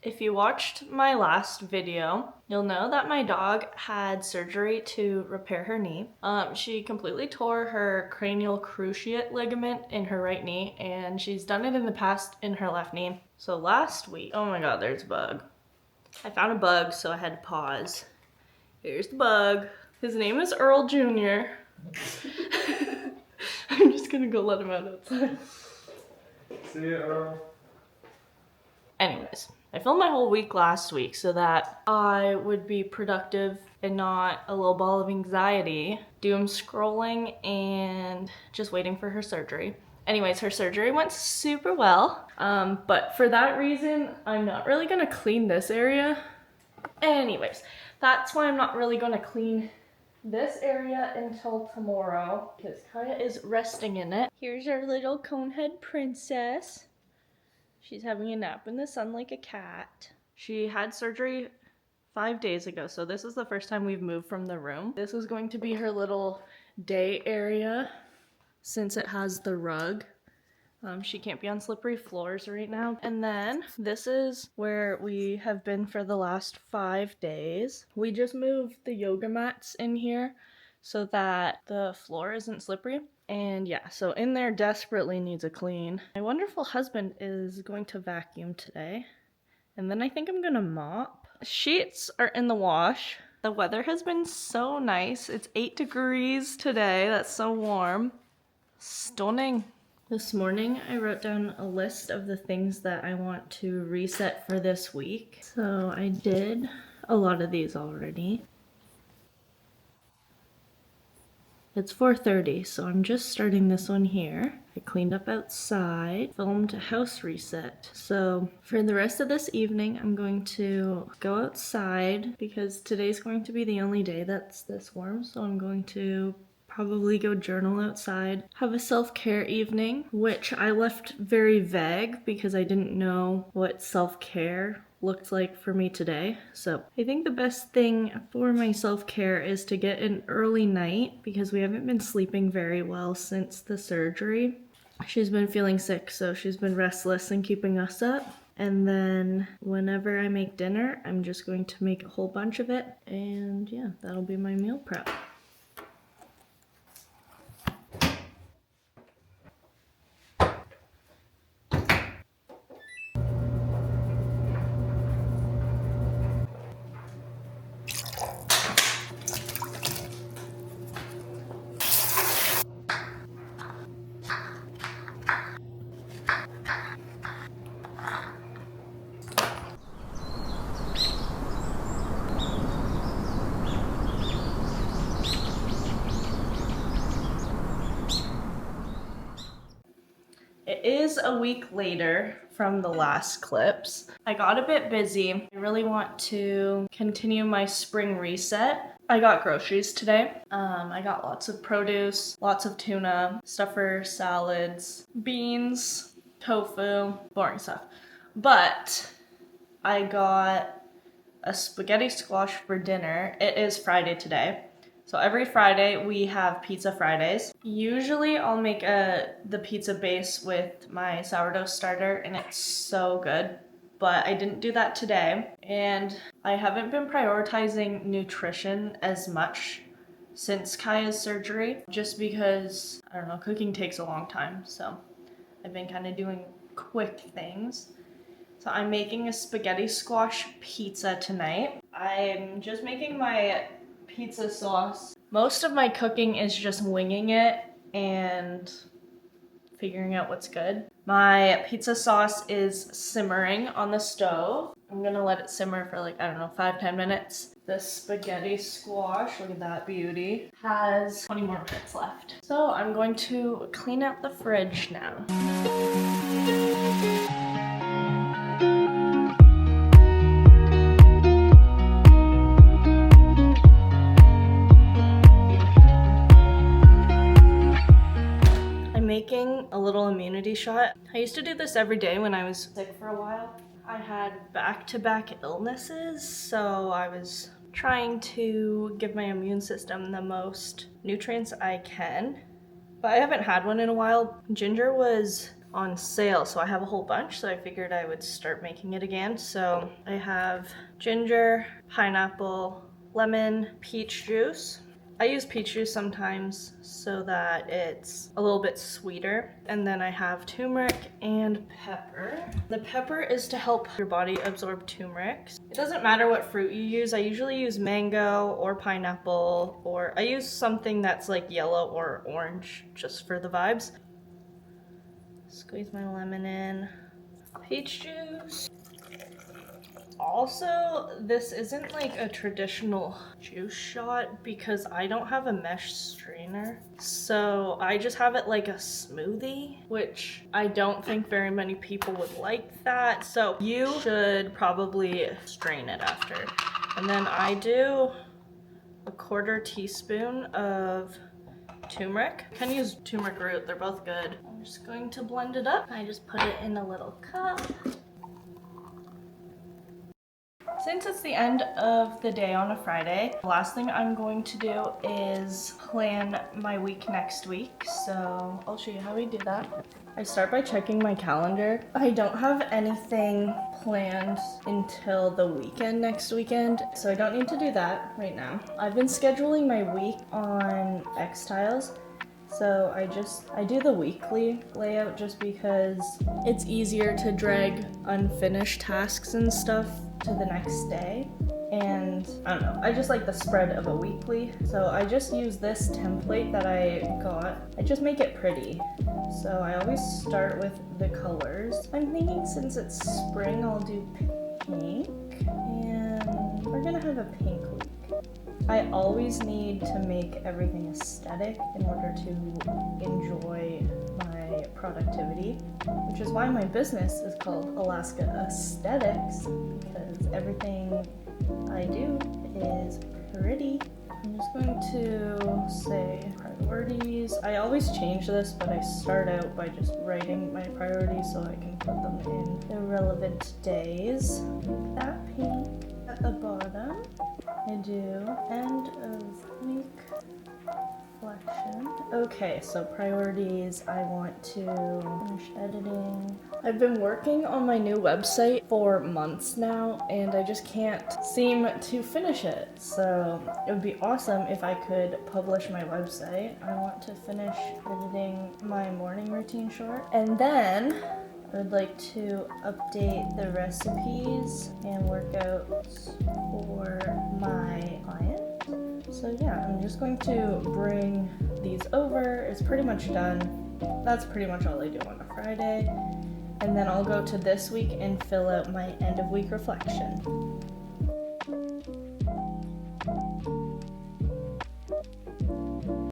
If you watched my last video, you'll know that my dog had surgery to repair her knee. She completely tore her cranial cruciate ligament in her right knee, and she's done it in the past in her left knee. So last week, oh my god, there's a bug. I found a bug, so I had to pause. Here's the bug. His name is Earl Jr. I'm just gonna go let him out outside. See you, Earl. Anyways, I filmed my whole week last week so that I would be productive and not a little ball of anxiety, doom scrolling and just waiting for her surgery. Anyways, her surgery went super well, but for that reason, I'm not really gonna clean this area. Anyways, that's why I'm not really gonna clean this area until tomorrow because Kaya is resting in it. Here's our little conehead princess. She's having a nap in the sun like a cat. She had surgery 5 days ago, so this is the first time we've moved from the room. This is going to be her little day area since it has the rug. She can't be on slippery floors right now. And then this is where we have been for the last 5 days. We just moved the yoga mats in here so that the floor isn't slippery. And yeah, so in there desperately needs a clean. My wonderful husband is going to vacuum today. And then I think I'm gonna mop. Sheets are in the wash. The weather has been so nice. It's 8 degrees today. That's so warm. Stunning. This morning I wrote down a list of the things that I want to reset for this week. So I did a lot of these already. It's 4:30, so I'm just starting this one here. I cleaned up outside, filmed a house reset. So for the rest of this evening, I'm going to go outside because today's going to be the only day that's this warm. So I'm going to probably go journal outside, have a self-care evening, which I left very vague because I didn't know what self-care looked like for me today. So I think the best thing for my self-care is to get an early night because we haven't been sleeping very well since the surgery. She's been feeling sick, so she's been restless and keeping us up. And then whenever I make dinner, I'm just going to make a whole bunch of it. And yeah, that'll be my meal prep. It is a week later from the last clips. I got a bit busy. I really want to continue my spring reset. I got groceries today. I got lots of produce, lots of tuna, stuff for salads, beans, tofu, boring stuff. But I got a spaghetti squash for dinner. It is Friday today. So every Friday we have pizza Fridays. Usually I'll make the pizza base with my sourdough starter and it's so good, but I didn't do that today. And I haven't been prioritizing nutrition as much since Kaya's surgery just because, I don't know, cooking takes a long time. So I've been kind of doing quick things. So I'm making a spaghetti squash pizza tonight. I'm just making my pizza sauce. Most of my cooking is just winging it and figuring out what's good. My pizza sauce is simmering on the stove. I'm gonna let it simmer for like, I don't know, 5-10 minutes. The spaghetti squash, look at that beauty, has 20 more minutes left. So I'm going to clean out the fridge now. Making a little immunity shot. I used to do this every day when I was sick for a while. I had back-to-back illnesses, so I was trying to give my immune system the most nutrients I can. But I haven't had one in a while. Ginger was on sale, so I have a whole bunch, so I figured I would start making it again. So I have ginger, pineapple, lemon, peach juice. I use peach juice sometimes so that it's a little bit sweeter. And then I have turmeric and pepper. The pepper is to help your body absorb turmeric. It doesn't matter what fruit you use. I usually use mango or pineapple, or I use something that's like yellow or orange just for the vibes. Squeeze my lemon in. Peach juice. Also, this isn't like a traditional juice shot because I don't have a mesh strainer. So I just have it like a smoothie, which I don't think very many people would like that. So you should probably strain it after. And then I do a 1/4 teaspoon of turmeric. You can use turmeric root, they're both good. I'm just going to blend it up. I just put it in a little cup. Since it's the end of the day on a Friday, the last thing I'm going to do is plan my week next week. So I'll show you how we do that. I start by checking my calendar. I don't have anything planned until the weekend next weekend, so I don't need to do that right now. I've been scheduling my week on Xtiles. So I do the weekly layout just because it's easier to drag unfinished tasks and stuff to the next day. And I don't know, I just like the spread of a weekly. So I just use this template that I got. I just make it pretty. So I always start with the colors. I'm thinking since it's spring, I'll do pink. And we're gonna have a pink week. I always need to make everything aesthetic in order to enjoy my productivity, which is why my business is called Alaska Aesthetics, because everything I do is pretty. I'm just going to say priorities. I always change this, but I start out by just writing my priorities so I can put them in irrelevant days. Make that pink. At the bottom, I do end of week reflection. Okay, so priorities, I want to finish editing. I've been working on my new website for months now, and I just can't seem to finish it. So it would be awesome if I could publish my website. I want to finish editing my morning routine short, and then I would like to update the recipes and workouts for my client. So yeah, I'm just going to bring these over. It's pretty much done. That's pretty much all I do on a Friday. And then I'll go to this week and fill out my end of week reflection.